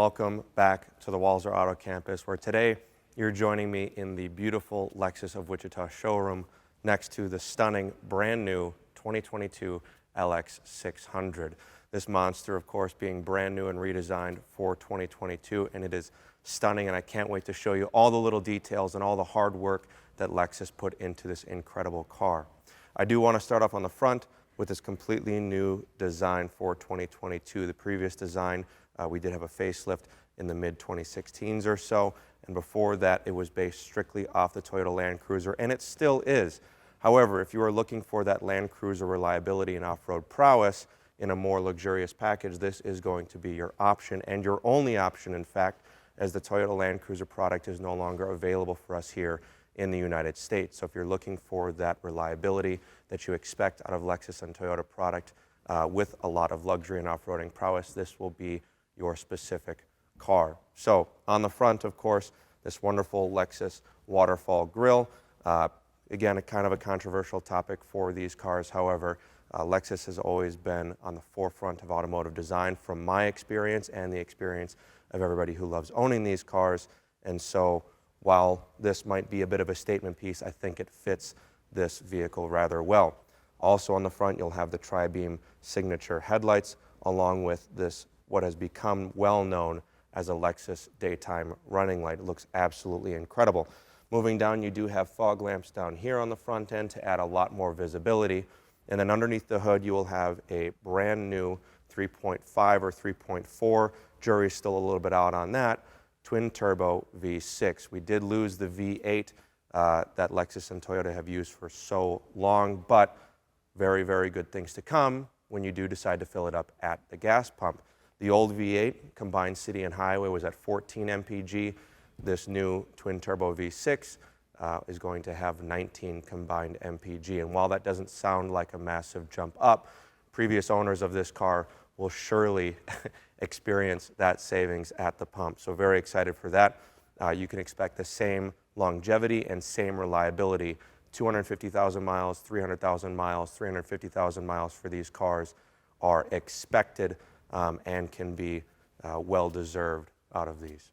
welcome back to the Walser Auto Campus, where today you're joining me in the beautiful Lexus of Wichita showroom next to the stunning brand new 2022 LX 600. This monster, of course, being brand new and redesigned for 2022, and it is stunning, and I can't wait to show you all the little details and all the hard work that Lexus put into this incredible car. I do want to start off on the front with this completely new design for 2022. The previous design, we did have a facelift in the mid-2016s or so, and before that it was based strictly off the Toyota Land Cruiser, and it still is. However, if you are looking for that Land Cruiser reliability and off-road prowess in a more luxurious package, this is going to be your option, and your only option, in fact, as the Toyota Land Cruiser product is no longer available for us here in the United States. So if you're looking for that reliability that you expect out of Lexus and Toyota product with a lot of luxury and off-roading prowess, this will be your specific car. So on the front, of course, this wonderful Lexus waterfall grille. Again, a kind of a controversial topic for these cars. However, Lexus has always been on the forefront of automotive design from my experience and the experience of everybody who loves owning these cars. And so while this might be a bit of a statement piece, I think it fits this vehicle rather well. Also on the front, you'll have the tri-beam signature headlights along with this, what has become well known as a Lexus daytime running light. It looks absolutely incredible. Moving down, you do have fog lamps down here on the front end to add a lot more visibility. And then underneath the hood, you will have a brand new 3.5 or 3.4, jury's still a little bit out on that, twin turbo V6. We did lose the V8 that Lexus and Toyota have used for so long, but very, very good things to come when you do decide to fill it up at the gas pump. The old V8 combined city and highway was at 14 mpg. This new twin turbo V6 is going to have 19 combined mpg. And while that doesn't sound like a massive jump up, previous owners of this car will surely experience that savings at the pump. So very excited for that. You can expect the same longevity and same reliability. 250,000 miles, 300,000 miles, 350,000 miles for these cars are expected and can be well-deserved out of these.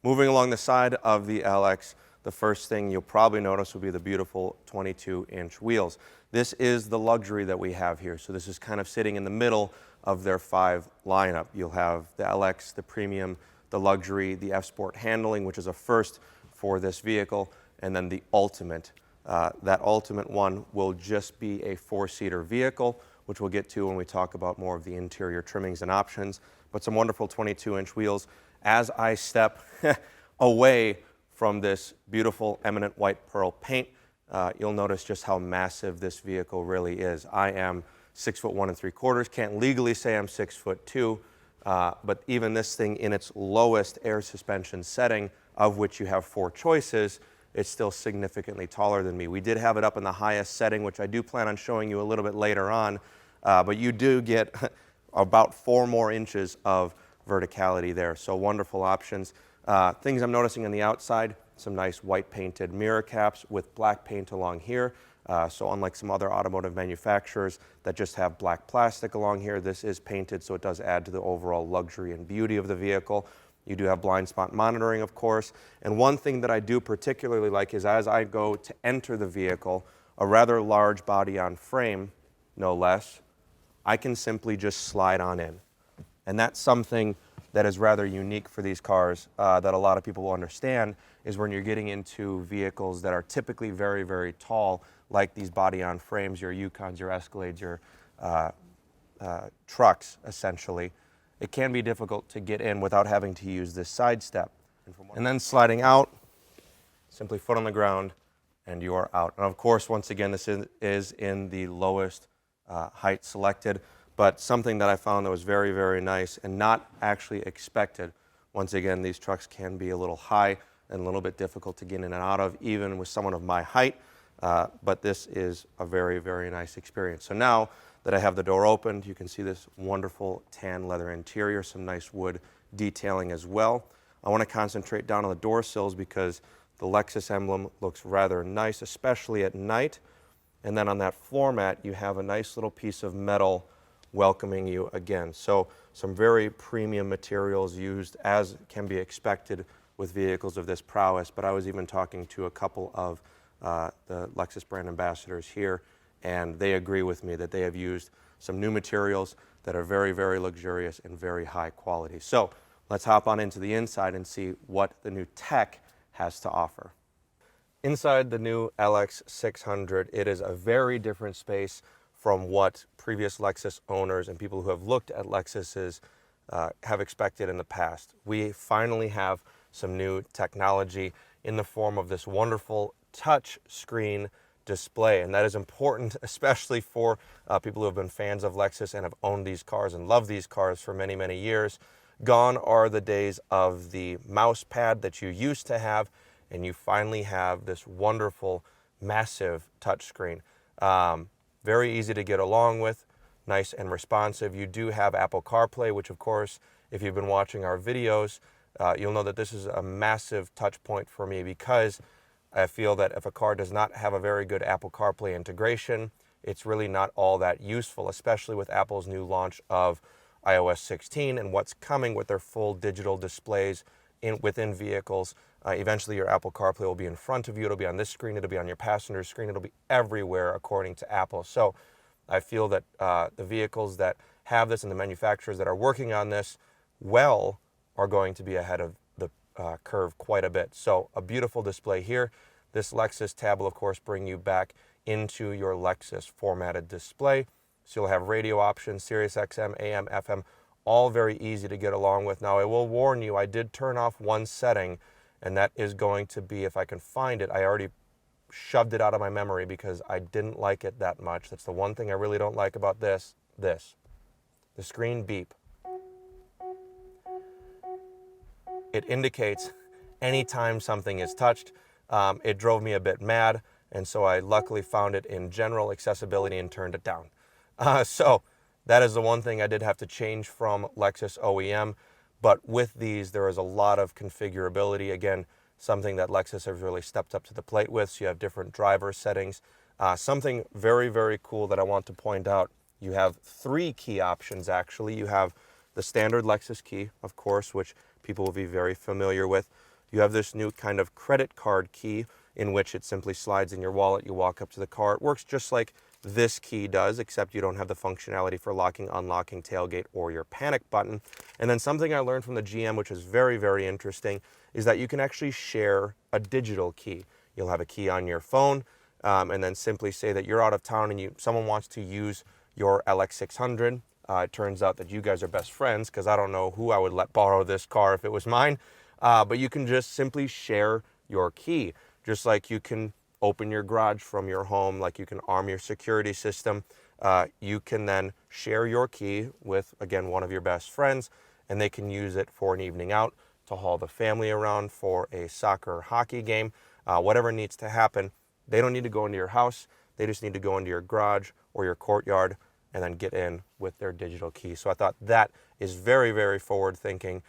Moving along the side of the LX, the first thing you'll probably notice will be the beautiful 22-inch wheels. This is the luxury that we have here, so this is kind of sitting in the middle of their 5 lineup. You'll have the LX, the Premium, the Luxury, the F-Sport handling, which is a first for this vehicle, and then the Ultimate. That Ultimate one will just be a 4-seater vehicle, which we'll get to when we talk about more of the interior trimmings and options, but some wonderful 22-inch wheels. As I step away from this beautiful eminent white pearl paint, you'll notice just how massive this vehicle really is. I am 6'1" 3/4", can't legally say I'm 6'2", but even this thing in its lowest air suspension setting, of which you have 4 choices, it's still significantly taller than me. We did have it up in the highest setting, which I do plan on showing you a little bit later on, but you do get about 4 more inches of verticality there, so wonderful options. Things I'm noticing on the outside, some nice white painted mirror caps with black paint along here. So unlike some other automotive manufacturers that just have black plastic along here, this is painted, so it does add to the overall luxury and beauty of the vehicle. You do have blind spot monitoring, of course. And one thing that I do particularly like is as I go to enter the vehicle, a rather large body on frame, no less, I can simply just slide on in. And that's something that is rather unique for these cars that a lot of people will understand, is when you're getting into vehicles that are typically very, very tall, like these body-on frames, your Yukons, your Escalades, your trucks, essentially. It can be difficult to get in without having to use this side step. And then sliding out, simply foot on the ground, and you are out. And of course, once again, this is in the lowest height selected, but something that I found that was very, very nice and not actually expected. Once again, these trucks can be a little high and a little bit difficult to get in and out of, even with someone of my height, but this is a very, very nice experience. So now that I have the door opened, you can see this wonderful tan leather interior, some nice wood detailing as well. I want to concentrate down on the door sills because the Lexus emblem looks rather nice, especially at night. And then on that floor mat, you have a nice little piece of metal welcoming you again. So some very premium materials used, as can be expected with vehicles of this prowess. But I was even talking to a couple of the Lexus brand ambassadors here, and they agree with me that they have used some new materials that are very, very luxurious and very high quality. So let's hop on into the inside and see what the new tech has to offer. Inside the new LX600, it is a very different space from what previous Lexus owners and people who have looked at Lexuses have expected in the past. We finally have some new technology in the form of this wonderful touch screen display, and that is important, especially for people who have been fans of Lexus and have owned these cars and love these cars for many, many years. Gone are the days of the mouse pad that you used to have, and you finally have this wonderful, massive touchscreen. Very easy to get along with, nice and responsive. You do have Apple CarPlay, which of course, if you've been watching our videos, you'll know that this is a massive touch point for me, because I feel that if a car does not have a very good Apple CarPlay integration, it's really not all that useful, especially with Apple's new launch of iOS 16 and what's coming with their full digital displays within vehicles. Eventually your Apple CarPlay will be in front of you, it'll be on this screen, it'll be on your passenger screen, it'll be everywhere according to Apple. So I feel that the vehicles that have this and the manufacturers that are working on this well are going to be ahead of the curve quite a bit. So a beautiful display here. This Lexus tab will of course bring you back into your Lexus formatted display. So you'll have radio options, Sirius XM, AM, FM, all very easy to get along with. Now I will warn you, I did turn off one setting, and that is going to be, if I can find it, I already shoved it out of my memory because I didn't like it that much. That's the one thing I really don't like about this. The screen beep. It indicates anytime something is touched. It drove me a bit mad, and so I luckily found it in general accessibility and turned it down. So that is the one thing I did have to change from Lexus OEM. But with these, there is a lot of configurability. Again, something that Lexus has really stepped up to the plate with. So you have different driver settings. Something very, very cool that I want to point out. You have 3 key options, actually. You have the standard Lexus key, of course, which people will be very familiar with. You have this new kind of credit card key in which it simply slides in your wallet. You walk up to the car. It works just like this key does, except you don't have the functionality for locking, unlocking, tailgate, or your panic button. And then something I learned from the GM, which is very, very interesting, is that you can actually share a digital key. You'll have a key on your phone, and then simply say that you're out of town and someone wants to use your LX600. It turns out that you guys are best friends, because I don't know who I would let borrow this car if it was mine. But you can just simply share your key, just like you can open your garage from your home, like you can arm your security system. You can then share your key with, again, one of your best friends, and they can use it for an evening out, to haul the family around for a soccer or hockey game, whatever needs to happen. They don't need to go into your house. They just need to go into your garage or your courtyard and then get in with their digital key. So I thought that is very, very forward thinking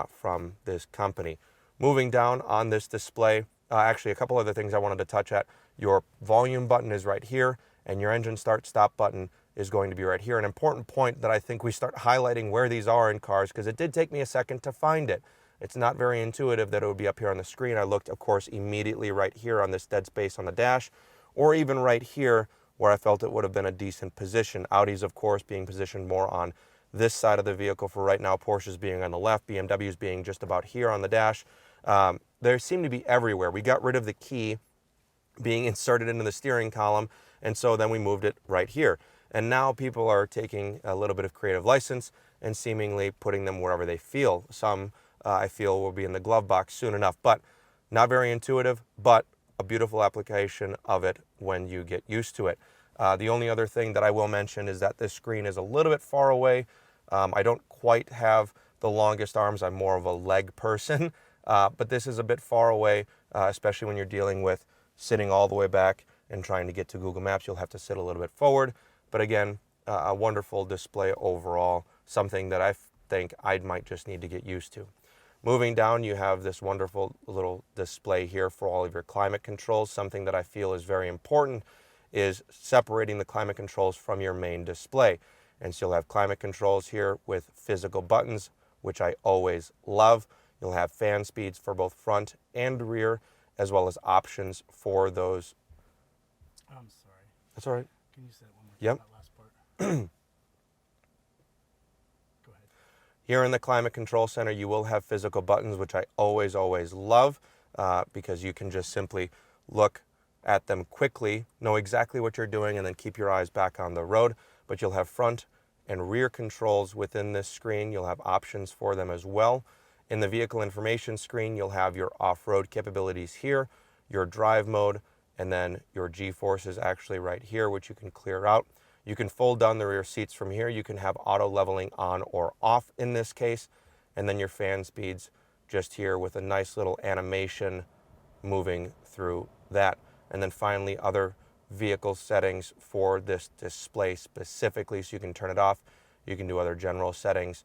from this company. Moving down on this display, actually a couple other things I wanted to touch at. Your volume button is right here, and your engine start stop button is going to be right here. An important point that I think we start highlighting where these are in cars, because it did take me a second to find it. It's not very intuitive that it would be up here on the screen. I looked, of course, immediately right here on this dead space on the dash, or even right here where I felt it would have been a decent position. Audi's, of course, being positioned more on this side of the vehicle for right now, Porsche's being on the left, BMW's being just about here on the dash. They seem to be everywhere. We got rid of the key being inserted into the steering column, and so then we moved it right here. And now people are taking a little bit of creative license and seemingly putting them wherever they feel. Some, I feel, will be in the glove box soon enough, but not very intuitive, but a beautiful application of it when you get used to it. The only other thing that I will mention is that this screen is a little bit far away. I don't quite have the longest arms. I'm more of a leg person. But this is a bit far away, especially when you're dealing with sitting all the way back and trying to get to Google Maps. You'll have to sit a little bit forward. But again, a wonderful display overall, something that I think I might just need to get used to. Moving down, you have this wonderful little display here for all of your climate controls. Something that I feel is very important is separating the climate controls from your main display. And so you'll have climate controls here with physical buttons, which I always love. You'll have fan speeds for both front and rear, as well as options for those. I'm sorry. That's all right. Can you say it one more time? Yep. That last part. Go ahead. Here in the Climate Control Center, you will have physical buttons, which I always love because you can just simply look at them quickly, know exactly what you're doing, and then keep your eyes back on the road. But you'll have front and rear controls within this screen. You'll have options for them as well. In the vehicle information screen, you'll have your off-road capabilities here, your drive mode, and then your G-forces actually right here, which you can clear out. You can fold down the rear seats from here. You can have auto leveling on or off in this case, and then your fan speeds just here with a nice little animation moving through that. And then finally, other vehicle settings for this display specifically, so you can turn it off. You can do other general settings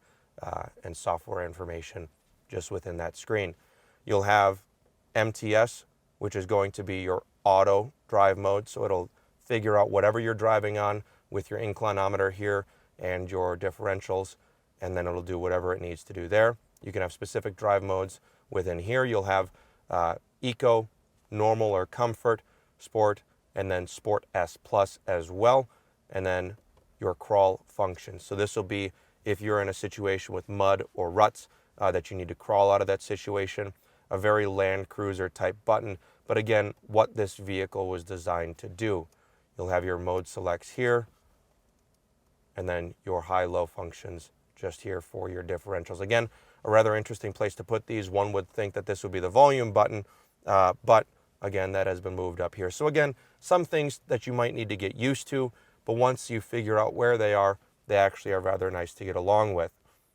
and software information just within that screen. You'll have MTS, which is going to be your auto drive mode, so it'll figure out whatever you're driving on with your inclinometer here and your differentials, and then it'll do whatever it needs to do there. You can have specific drive modes within here. You'll have Eco, Normal or Comfort, Sport, and then Sport S Plus as well, and then your crawl function. So this will be if you're in a situation with mud or ruts that you need to crawl out of that situation, a very Land Cruiser type button, but again, what this vehicle was designed to do. You'll have your mode selects here, and then your high-low functions just here for your differentials. Again, a rather interesting place to put these. One would think that this would be the volume button, but again, that has been moved up here. So again, some things that you might need to get used to, but once you figure out where they are, they actually are rather nice to get along with.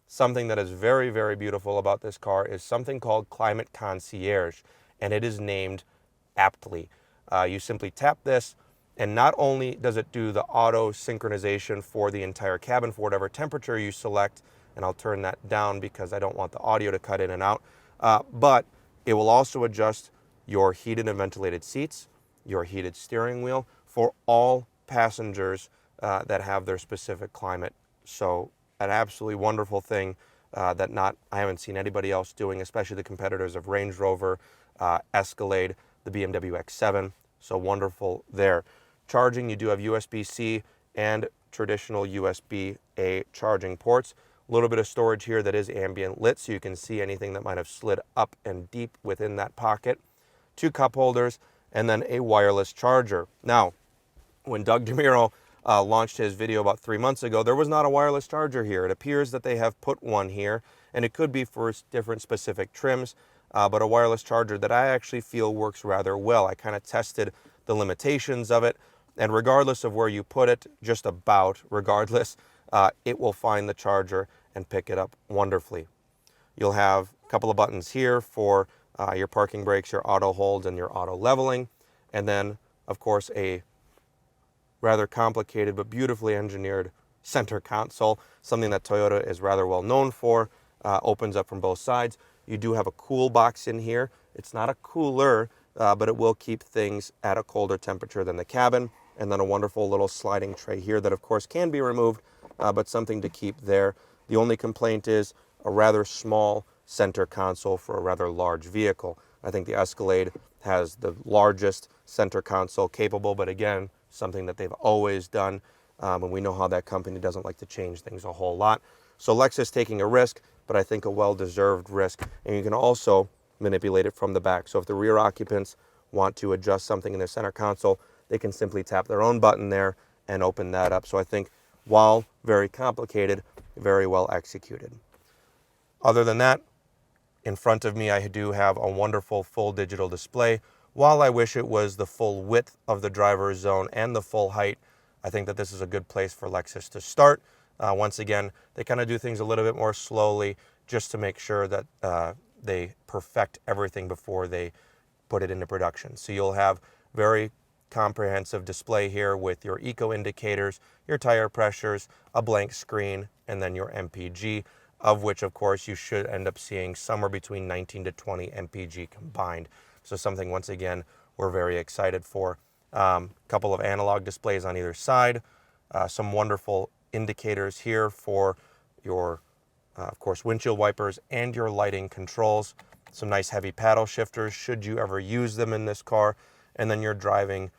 Something that is very, very beautiful about this car is something called Climate Concierge, and it is named aptly. You simply tap this, and not only does it do the auto synchronization for the entire cabin for whatever temperature you select, and I'll turn that down because I don't want the audio to cut in and out, but it will also adjust your heated and ventilated seats, your heated steering wheel for all passengers that have their specific climate. So an absolutely wonderful thing that I haven't seen anybody else doing, especially the competitors of Range Rover, Escalade, the BMW X7. So wonderful there. Charging, you do have USB-C and traditional USB-A charging ports. A little bit of storage here that is ambient lit, so you can see anything that might have slid up and deep within that pocket. 2 cup holders, and then a wireless charger. Now, when Doug DeMuro launched his video about 3 months ago, there was not a wireless charger here. It appears that they have put one here, and it could be for different specific trims, but a wireless charger that I actually feel works rather well. I kind of tested the limitations of it, and regardless of where you put it, just about regardless, it will find the charger and pick it up wonderfully. You'll have a couple of buttons here for your parking brakes, your auto hold, and your auto leveling, and then, of course, a rather complicated but beautifully engineered center console, something that Toyota is rather well known for. Opens up from both sides. You do have a cool box in here. It's not a cooler, but it will keep things at a colder temperature than the cabin. And then a wonderful little sliding tray here that, of course, can be removed, but something to keep there. The only complaint is a rather small center console for a rather large vehicle. I think the Escalade has the largest center console capable, but again, something that they've always done, and we know how that company doesn't like to change things a whole lot. So Lexus taking a risk, but I think a well-deserved risk, and you can also manipulate it from the back. So if the rear occupants want to adjust something in their center console, they can simply tap their own button there and open that up. So I think, while very complicated, very well executed. Other than that, in front of me, I do have a wonderful full digital display. While I wish it was the full width of the driver's zone and the full height, I think that this is a good place for Lexus to start. Once again, they kind of do things a little bit more slowly just to make sure that they perfect everything before they put it into production. So you'll have very comprehensive display here with your eco indicators, your tire pressures, a blank screen, and then your MPG, of which, of course, you should end up seeing somewhere between 19 to 20 MPG combined. So something, once again, we're very excited for. Couple of analog displays on either side, some wonderful indicators here for your, of course, windshield wipers and your lighting controls. Some nice heavy paddle shifters should you ever use them in this car. And then your driving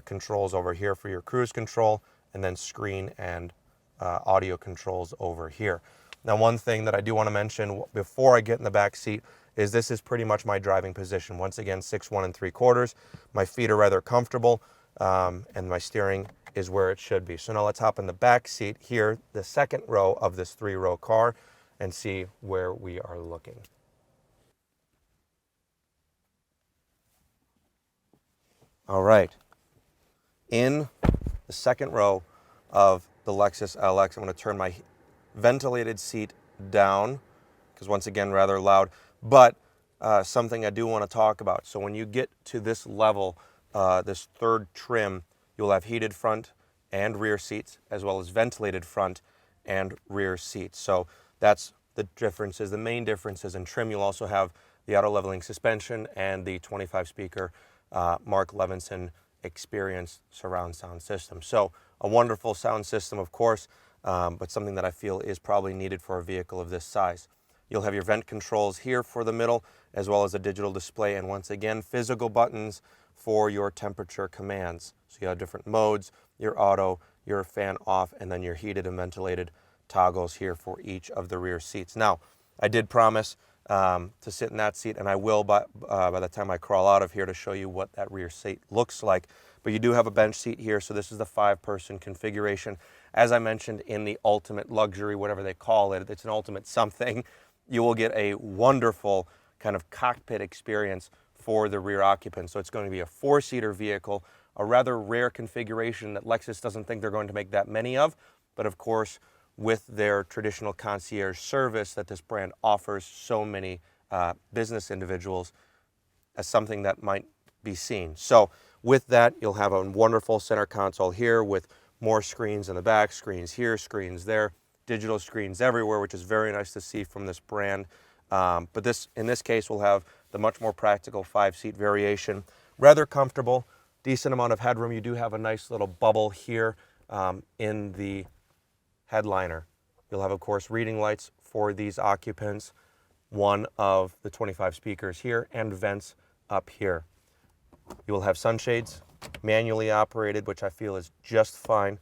controls over here for your cruise control, and then screen and audio controls over here. Now, one thing that I do want to mention before I get in the back seat is this is pretty much my driving position. Once again, 6'1 3/4". My feet are rather comfortable, and my steering is where it should be. So now let's hop in the back seat here, the second row of this 3-row car, and see where we are looking. All right. In the second row of the Lexus LX, I'm going to turn my ventilated seat down because, once again, rather loud, but something I do want to talk about. So when you get to this level, this third trim, you'll have heated front and rear seats, as well as ventilated front and rear seats. So that's the differences, the main differences in trim. You'll also have the auto leveling suspension and the 25 speaker Mark Levinson Experience surround sound system. So a wonderful sound system, of course, but something that I feel is probably needed for a vehicle of this size. You'll have your vent controls here for the middle, as well as a digital display, and once again, physical buttons for your temperature commands. So you have different modes, your auto, your fan off, and then your heated and ventilated toggles here for each of the rear seats. Now, I did promise to sit in that seat, and I will by the time I crawl out of here to show you what that rear seat looks like. But you do have a bench seat here, so this is the 5-person configuration. As I mentioned, in the ultimate luxury, whatever they call it, it's an ultimate something, you will get a wonderful kind of cockpit experience for the rear occupants. So it's going to be a 4-seater vehicle, a rather rare configuration that Lexus doesn't think they're going to make that many of, but of course, with their traditional concierge service that this brand offers so many business individuals, as something that might be seen. So with that, you'll have a wonderful center console here with more screens in the back, screens here, screens there, digital screens everywhere, which is very nice to see from this brand. But in this case, we'll have the much more practical 5-seat variation. Rather comfortable, decent amount of headroom. You do have a nice little bubble here in the headliner. You'll have, of course, reading lights for these occupants, one of the 25 speakers here, and vents up here. You will have sunshades, manually operated, which I feel is just fine.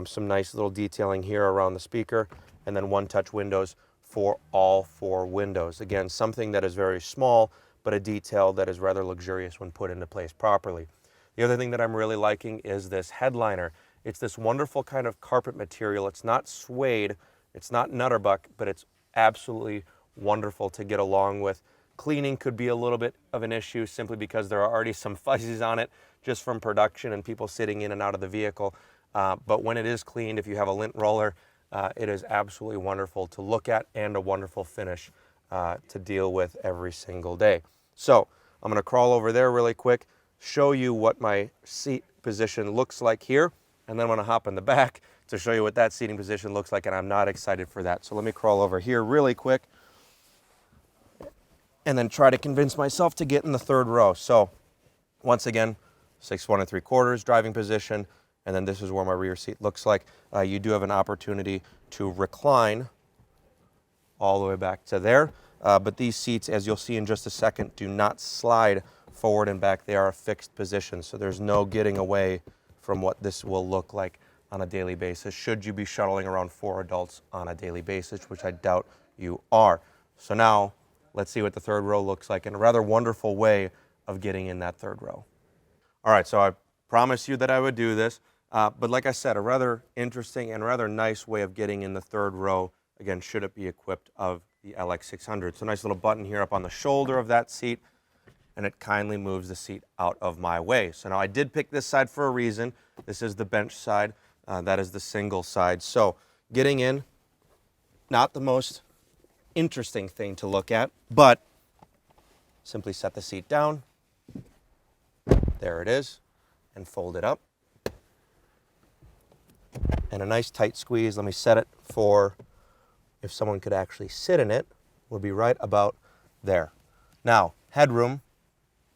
Some nice little detailing here around the speaker, and then one-touch windows for all 4 windows. Again, something that is very small, but a detail that is rather luxurious when put into place properly. The other thing that I'm really liking is this headliner. It's this wonderful kind of carpet material. It's not suede, it's not nutterbuck, but it's absolutely wonderful to get along with. Cleaning could be a little bit of an issue simply because there are already some fuzzies on it just from production and people sitting in and out of the vehicle. But when it is cleaned, if you have a lint roller, it is absolutely wonderful to look at and a wonderful finish to deal with every single day. So I'm going to crawl over there really quick, show you what my seat position looks like here, and then I'm going to hop in the back to show you what that seating position looks like, and I'm not excited for that. So let me crawl over here really quick and then try to convince myself to get in the 3rd row. So once again, 6'1 3/4" driving position, and then this is where my rear seat looks like. You do have an opportunity to recline all the way back to there, but these seats, as you'll see in just a second, do not slide forward and back. They are a fixed position, so there's no getting away from what this will look like on a daily basis, should you be shuttling around 4 adults on a daily basis, which I doubt you are. So now, let's see what the 3rd row looks like in a rather wonderful way of getting in that 3rd row. All right, so I promised you that I would do this, but like I said, a rather interesting and rather nice way of getting in the 3rd row, again, should it be equipped of the LX600. So a nice little button here up on the shoulder of that seat, and it kindly moves the seat out of my way. So now I did pick this side for a reason. This is the bench side. That is the single side. So getting in, not the most interesting thing to look at, but simply set the seat down. There it is, and fold it up. And a nice tight squeeze. Let me set it for, if someone could actually sit in it, would be right about there. Now, headroom,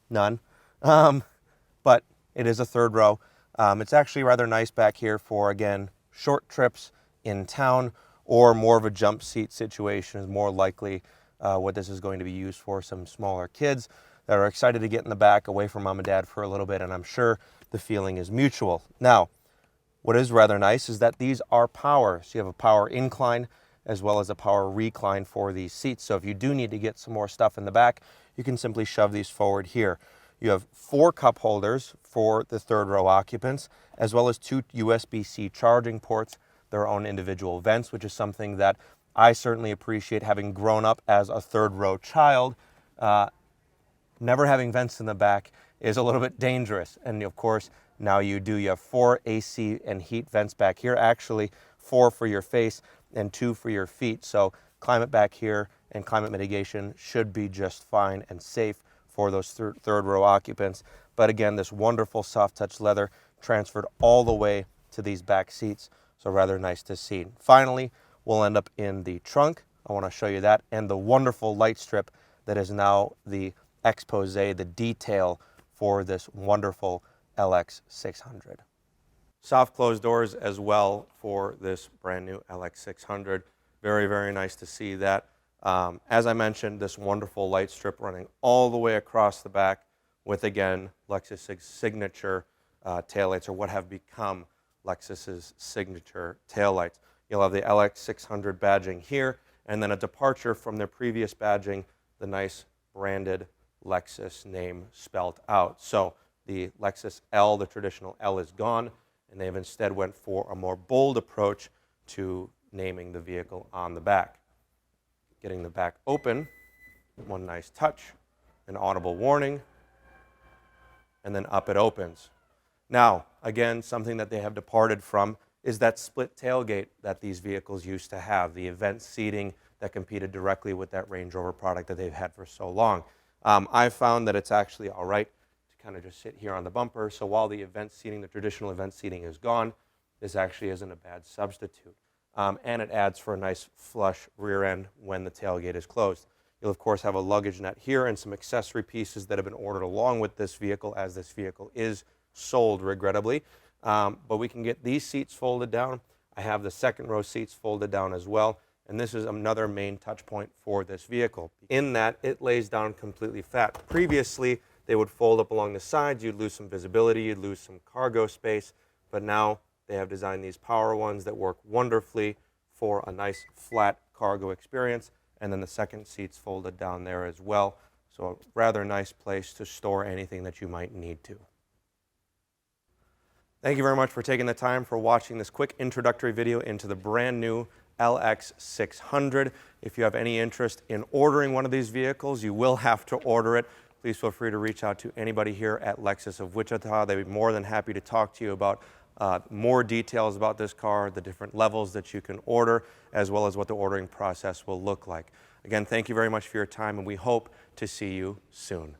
none, but it is a 3rd row. It's actually rather nice back here for, again, short trips in town, or more of a jump seat situation is more likely what this is going to be used for. Some smaller kids that are excited to get in the back away from mom and dad for a little bit, and I'm sure the feeling is mutual. Now, what is rather nice is that these are power. So you have a power incline as well as a power recline for these seats. So if you do need to get some more stuff in the back, you can simply shove these forward here. You have 4 cup holders for the third row occupants, as well as 2 USB-C charging ports, their own individual vents, which is something that I certainly appreciate, having grown up as a third row child. Never having vents in the back is a little bit dangerous. And of course, now you do. You have 4 AC and heat vents back here, actually 4 for your face and 2 for your feet. So climate back here and climate mitigation should be just fine and safe for those third row occupants. But again, this wonderful soft touch leather transferred all the way to these back seats. So rather nice to see. Finally, we'll end up in the trunk. I want to show you that, and the wonderful light strip that is now the expose, the detail for this wonderful LX600. Soft closed doors as well for this brand new LX600. Very, very nice to see that. As I mentioned, this wonderful light strip running all the way across the back with, again, Lexus's signature taillights, or what have become Lexus's signature taillights. You'll have the LX600 badging here, and then a departure from their previous badging, the nice branded Lexus name spelled out. So the Lexus L, the traditional L, is gone, and they've instead went for a more bold approach to naming the vehicle on the back. Getting the back open, one nice touch, an audible warning, and then up it opens. Now, again, something that they have departed from is that split tailgate that these vehicles used to have, the event seating that competed directly with that Range Rover product that they've had for so long. I've found that it's actually all right to kind of just sit here on the bumper. So while the event seating, the traditional event seating, is gone, this actually isn't a bad substitute. And it adds for a nice flush rear end when the tailgate is closed. You'll of course have a luggage net here and some accessory pieces that have been ordered along with this vehicle, as this vehicle is sold, regrettably. But we can get these seats folded down. I have the second row seats folded down as well. And this is another main touch point for this vehicle, in that it lays down completely flat. Previously, they would fold up along the sides. You'd lose some visibility. You'd lose some cargo space. But now they have designed these power ones that work wonderfully for a nice flat cargo experience. And then the second seat's folded down there as well. So a rather nice place to store anything that you might need to. Thank you very much for taking the time for watching this quick introductory video into the brand new LX600. If you have any interest in ordering one of these vehicles, you will have to order it. Please feel free to reach out to anybody here at Lexus of Wichita. They'd be more than happy to talk to you about more details about this car, the different levels that you can order, as well as what the ordering process will look like. Again, thank you very much for your time, and we hope to see you soon.